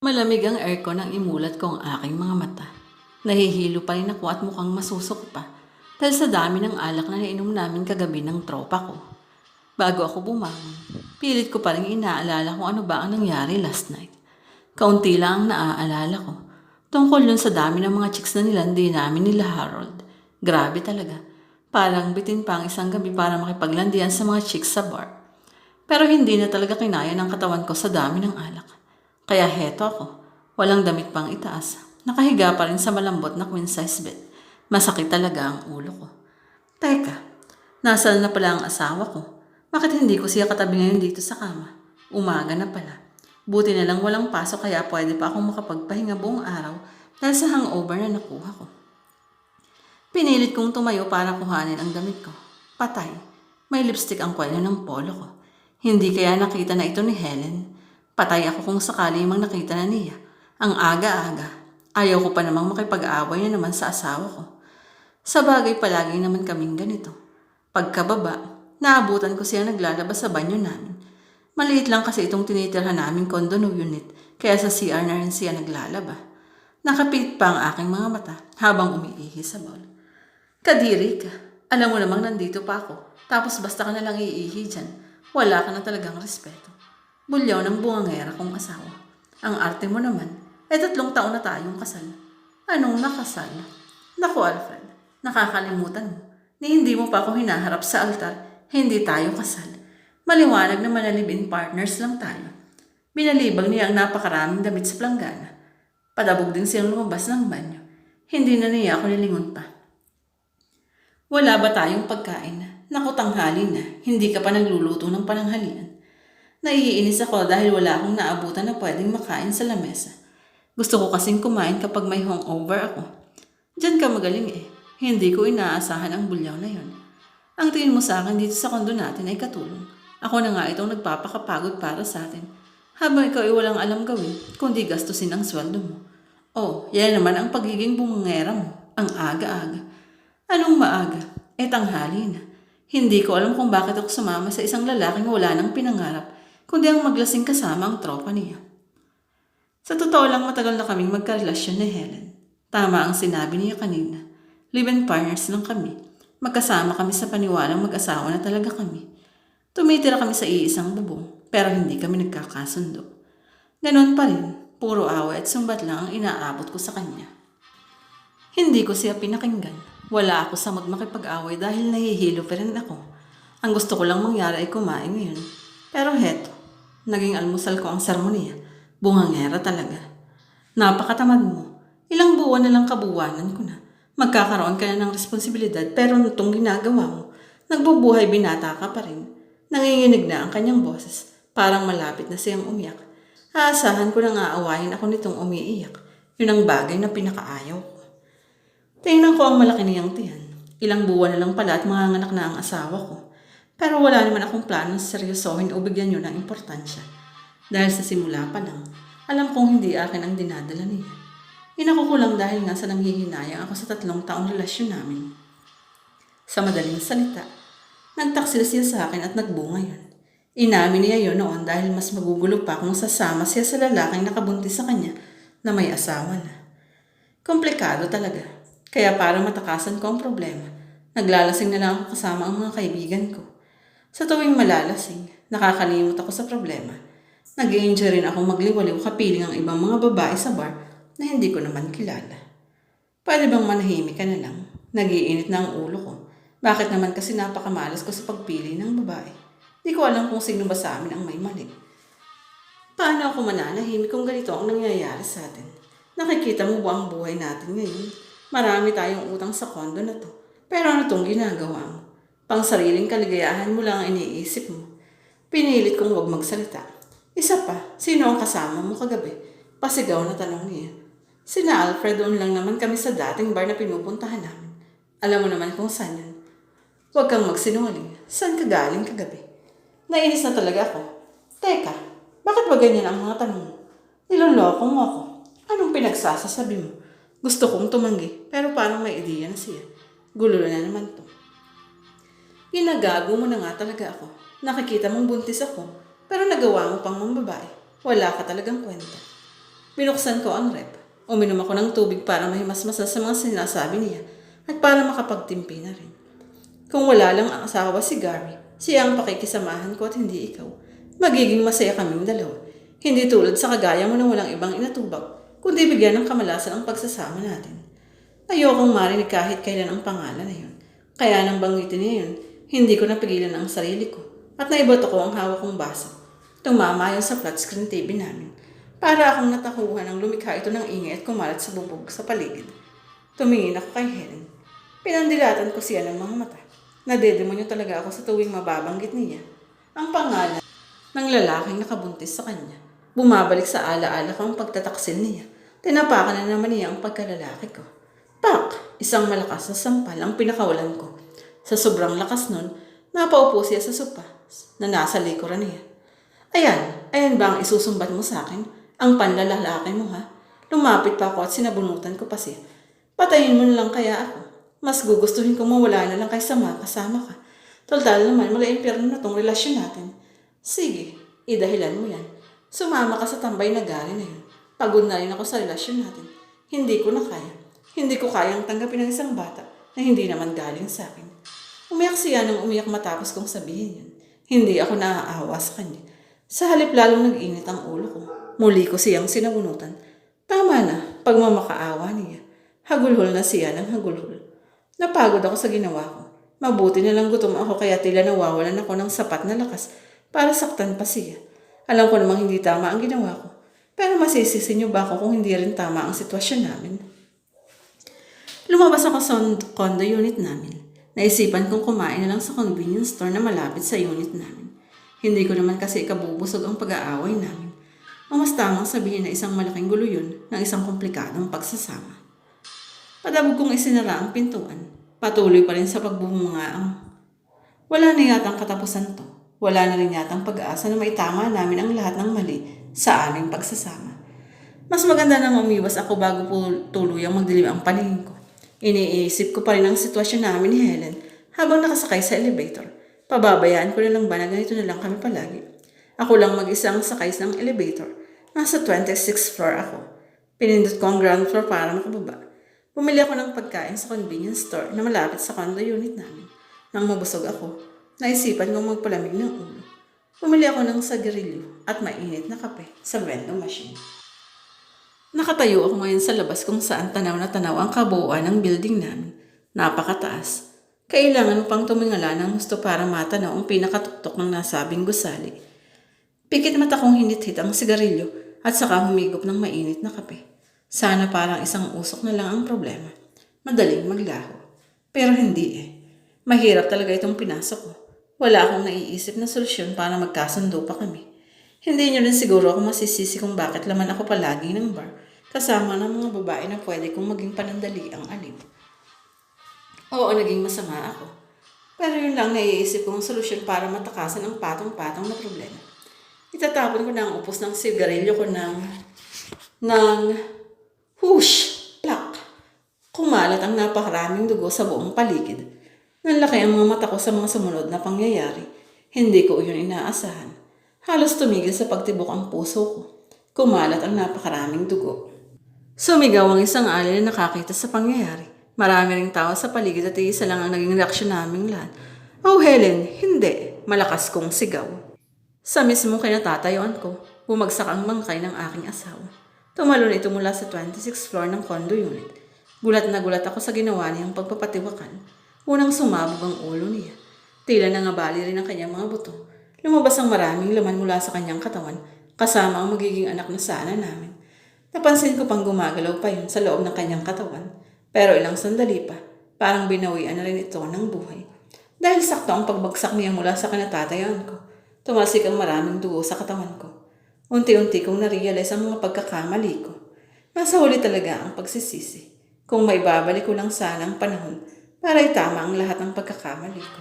Malamig ang aircon nang imulat ko ang aking mga mata. Nahihilo pa rin ako at mukhang masusok pa dahil sa dami ng alak na nainom namin kagabi ng tropa ko. Bago ako bumangon, pilit ko pa rin inaalala kung ano ba ang nangyari last night. Kaunti lang ang naaalala ko. Tungkol yun sa dami ng mga chicks na nilandi namin nila Harold. Grabe talaga. Parang bitin pa ang isang gabi para makipaglandian sa mga chicks sa bar. Pero hindi na talaga kinaya ng katawan ko sa dami ng alak. Kaya heto ako, walang damit pang itaas. Nakahiga pa rin sa malambot na queen size bed. Masakit talaga ang ulo ko. Teka, nasaan na pala ang asawa ko? Bakit hindi ko siya katabi ngayon dito sa kama? Umaga na pala. Buti na lang walang pasok kaya pwede pa akong makapagpahinga buong araw dahil sa hangover na nakuha ko. Pinilit kong tumayo para kuhanin ang damit ko. Patay. May lipstick ang kwelyo ng polo ko. Hindi kaya nakita na ito ni Helen. Patay ako kung sakali mang nakita na niya. Ang aga-aga. Ayaw ko pa namang makipag-away na naman sa asawa ko. Sa bagay palagi naman kaming ganito. Pagkababa, naabutan ko siya naglalabas sa banyo namin. Maliit lang kasi itong tinitirhan naming condo unit, kaya sa CR na rin siya naglalaba. Nakapilit pa ang aking mga mata habang umiihi sa bowl. Kadiri ka. Alam mo namang nandito pa ako. Tapos basta ka na lang iihi dyan. Wala ka na talagang respeto. Bulyaw ng bungangera kong asawa. Ang arte mo naman, 3 taon na tayong kasal. Anong nakasal? Naku Alfred, nakakalimutan mo. Ni hindi mo pa ako hinaharap sa altar, hindi tayo kasal. Maliwanag na manalibin partners lang tayo. Binalibag niya ang napakaraming damit sa planggana. Padabog din siyang lumabas ng banyo. Hindi na niya ako nilingon pa. Wala ba tayong pagkain? Naku tanghali na, hindi ka pa nagluluto ng pananghalian. Naiinis ako dahil wala akong naabutan na pwedeng makain sa lamesa. Gusto ko kasing kumain kapag may hangover ako. Diyan ka magaling eh. Hindi ko inaasahan ang bulyaw na yon. Ang tingin mo sa akin dito sa kondo natin ay katulong. Ako na nga itong nagpapakapagod para sa atin. Habang ikaw ay walang alam gawin, kundi gastusin ang sweldo mo. Oh, yan naman ang pagiging bungangera mo. Ang aga-aga. Anong maaga? Tanghali na. Hindi ko alam kung bakit ako sumama sa isang lalaking wala nang pinangarap, kundi ang maglasing kasama ang tropa niya. Sa totoo lang matagal na kaming magkarelasyon ni Helen. Tama ang sinabi niya kanina. Live-in partners lang kami. Magkasama kami sa paniwalang mag-asawa na talaga kami. Tumitira kami sa iisang bubong, pero hindi kami nagkakasundo. Ganon pa rin, puro away at sumbat lang ang inaabot ko sa kanya. Hindi ko siya pinakinggan. Wala ako sa makipag-away dahil nahihilo pa rin ako. Ang gusto ko lang mangyari ay kumain ngayon. Pero heto, naging almusal ko ang sermonia. Bungangera talaga. Napakatamad mo. Ilang buwan na lang kabuwanan ko na. Magkakaroon ka na ng responsibilidad pero nitong ginagawa mo, nagbubuhay binata ka pa rin. Nanginginig na ang kanyang boses. Parang malapit na siyang umiyak. Aasahan ko na nga aawayin ako nitong umiiyak. Yun ang bagay na pinakaayaw ko. Tingnan ko ang malaki niyang tiyan. Ilang buwan na lang pala at manganganak na ang asawa ko. Pero wala naman akong plano sa seryosohin o bigyan yun ng importansya. Dahil sa simula pa lang, alam kong hindi akin ang dinadala niya. Inako ko lang dahil nga sa nanghihinayang ako sa 3 taong relasyon namin. Sa madaling salita, nagtaksil siya sa akin at nagbunga yun. Inamin niya yun noon dahil mas magugulo pa kung sasama siya sa lalaking nakabuntis sa kanya na may asawa na. Komplikado talaga. Kaya para matakasan ko ang problema, naglalasing na lang ako kasama ang mga kaibigan ko. Sa tuwing malalasing, nakakalimot ako sa problema. Nag-i-enjoy rin ako magliwaliw kapiling ang ibang mga babae sa bar na hindi ko naman kilala. Pwede bang manahimik ka na lang? Nag-iinit na ang ulo ko. Bakit naman kasi napakamalas ko sa pagpili ng babae? Di ko alam kung sino ba sa amin ang may mali. Paano ako mananahimik kung ganito ang nangyayari sa atin? Nakikita mo ba ang buhay natin ngayon? Marami tayong utang sa kondo na to. Pero ano itong ginagawa mo? Pang sariling kaligayahan mo lang ang iniisip mo. Pinilit kong huwag magsalita. Isa pa, sino ang kasama mo kagabi? Pasigaw na tanong niya. Sina Alfred doon lang naman kami sa dating bar na pinupuntahan namin. Alam mo naman kung saan yun. Huwag kang magsinungaling. Saan ka galing kagabi? Nainis na talaga ako. Teka, bakit ba ganyan ang mga tanong mo? Niloloko mo ako. Anong pinagsasasabi mo? Gusto kong tumanggi, pero parang may ideya na siya. Gulo na naman to. Ginagago mo na nga talaga ako. Nakikita mong buntis ako, pero nagawa mo pang mambabae. Wala ka talagang kwenta. Binuksan ko ang rep. Uminom ako ng tubig para mahimasmasa sa mga sinasabi niya at para makapagtimpi na rin. Kung wala lang ang asawa si Gary, siya ang pakikisamahan ko at hindi ikaw, magiging masaya kaming dalawa. Hindi tulad sa kagaya mo na walang ibang inatubag, kundi bigyan ng kamalasan ang pagsasama natin. Ayokong marinig kahit kailan ang pangalan na yun. Kaya nang banggitin niya yun, hindi ko napigilan ang sarili ko at naiboto ko ang hawak kong baso. Tumama yun sa flat screen TV namin. Para akong natakuhan ng lumikha ito ng ingay at kumalat sa bubog sa paligid. Tumingin ako kay Helen. Pinandilatan ko siya ng mga mata. Nadedemonyo talaga ako sa tuwing mababanggit niya ang pangalan ng lalaking nakabuntis sa kanya. Bumabalik sa alaala ko ang pagtataksil niya. Tinapakan na naman niya ang pagkalalaki ko. Pak! Isang malakas na sampal ang pinakawalan ko. Sa sobrang lakas nun, napaupo siya sa sopa na nasa likuran niya. Ayan ba ang isusumbat mo sa akin? Ang panlalalaki mo ha? Lumapit pa ako at sinabunutan ko pa siya. Patayin mo na lang kaya ako. Mas gugustuhin kong mawala na lang kaysa makasama ka. Total naman, mala-impyerno na tong relasyon natin. Sige, idahilan mo yan. Sumama ka sa tambay na Gary na yun. Pagod na rin ako sa relasyon natin. Hindi ko na kaya. Hindi ko kayang tanggapin ng isang bata na hindi naman galing sa akin. Umiyak siya nang umiyak matapos kong sabihin yun. Hindi ako naaawa sa kanya. Sa halip lalong nag-init ang ulo ko. Muli ko siyang sinabunutan. Tama na, pagmamakaawa niya. Hagulhol na siya ng hagulhol. Napagod ako sa ginawa ko. Mabuti na lang gutom ako kaya tila nawawalan ako ng sapat na lakas para saktan pa siya. Alam ko namang hindi tama ang ginawa ko. Pero masisisi niyo ba ako kung hindi rin tama ang sitwasyon namin? Lumabas ako sa condo unit namin. Naisipan kong kumain na lang sa convenience store na malapit sa unit namin. Hindi ko naman kasi ikabubusog ang pag-aaway namin. O mas tamang sabihin na isang malaking gulo yun ng isang komplikadong pagsasama. Padabog kong isinara ang pintuan. Patuloy pa rin sa pagbubungaang. Wala na yatang katapusan to. Wala na rin yatang pag-asa na maitama namin ang lahat ng mali sa aming pagsasama. Mas maganda nang umiwas ako bago po tuluyang magdilim ang paningin ko. Iniisip ko pa rin ang sitwasyon namin ni Helen habang nakasakay sa elevator. Pababayaan ko na lang ba na ganito na lang kami palagi? Ako lang mag-isang sakay ng elevator. Nasa 26th floor ako. Pinindot ko ang ground floor para makababa. Bumili ako ng pagkain sa convenience store na malapit sa condo unit namin. Nang mabusog ako, naisipan kong magpalamig ng ulo. Bumili ako ng sagarilyo at mainit na kape sa vending machine. Nakatayo ako ngayon sa labas kung saan tanaw na tanaw ang kabuuan ng building namin. Napakataas. Kailangan mo pang tumingala ng gusto para matanaw ang pinakatuktok ng nasabing gusali. Pikit mata kong hinit-hit ang sigarilyo at saka humigop ng mainit na kape. Sana parang isang usok na lang ang problema. Madaling maglaho. Pero hindi eh. Mahirap talaga itong pinasok ko. Wala akong naiisip na solusyon para magkasundo pa kami. Hindi niyo rin siguro ako masisisi kung bakit laman ako palagi ng bar kasama ng mga babae na pwede kong maging panandali ang alib. Oo, naging masama ako. Pero yun lang naiisip kong solusyon para matakasan ang patong-patong na problema. Itatapon ko na ang upos ng sigarilyo ko ng whoosh, plak. Kumalat ang napakaraming dugo sa buong paligid. Nanlaki ang mga mata ko sa mga sumunod na pangyayari. Hindi ko yun inaasahan. Halos tumigil sa pagtibok ang puso ko. Kumalat ang napakaraming dugo. Sumigaw ang isang alay na nakakita sa pangyayari. Marami ring tao sa paligid at isa lang ang naging reaksyon naming lahat. Oh Helen, hindi. Malakas kong sigaw. Sa mismo kinatatayuan ko, bumagsak ang bangkay ng aking asawa. Tumalon ito mula sa 26th floor ng condo unit. Gulat na gulat ako sa ginawa niyang pagpapatiwakan. Unang sumabog ang ulo niya. Tila nangabali rin ang kanyang mga buto. Lumabas ang maraming laman mula sa kanyang katawan, kasama ang magiging anak na sana namin. Napansin ko pang gumagalaw pa yun sa loob ng kanyang katawan. Pero ilang sandali pa, parang binawian na rin ito ng buhay. Dahil sakto ang pagbagsak niya mula sa kinatatayuan ko, tumalsik ang maraming dugo sa katawan ko. Unti-unti kong narealize ang mga pagkakamali ko. Nasa huli talaga ang pagsisisi. Kung maibabalik ko lang sana ang panahon para itama ang lahat ng pagkakamali ko.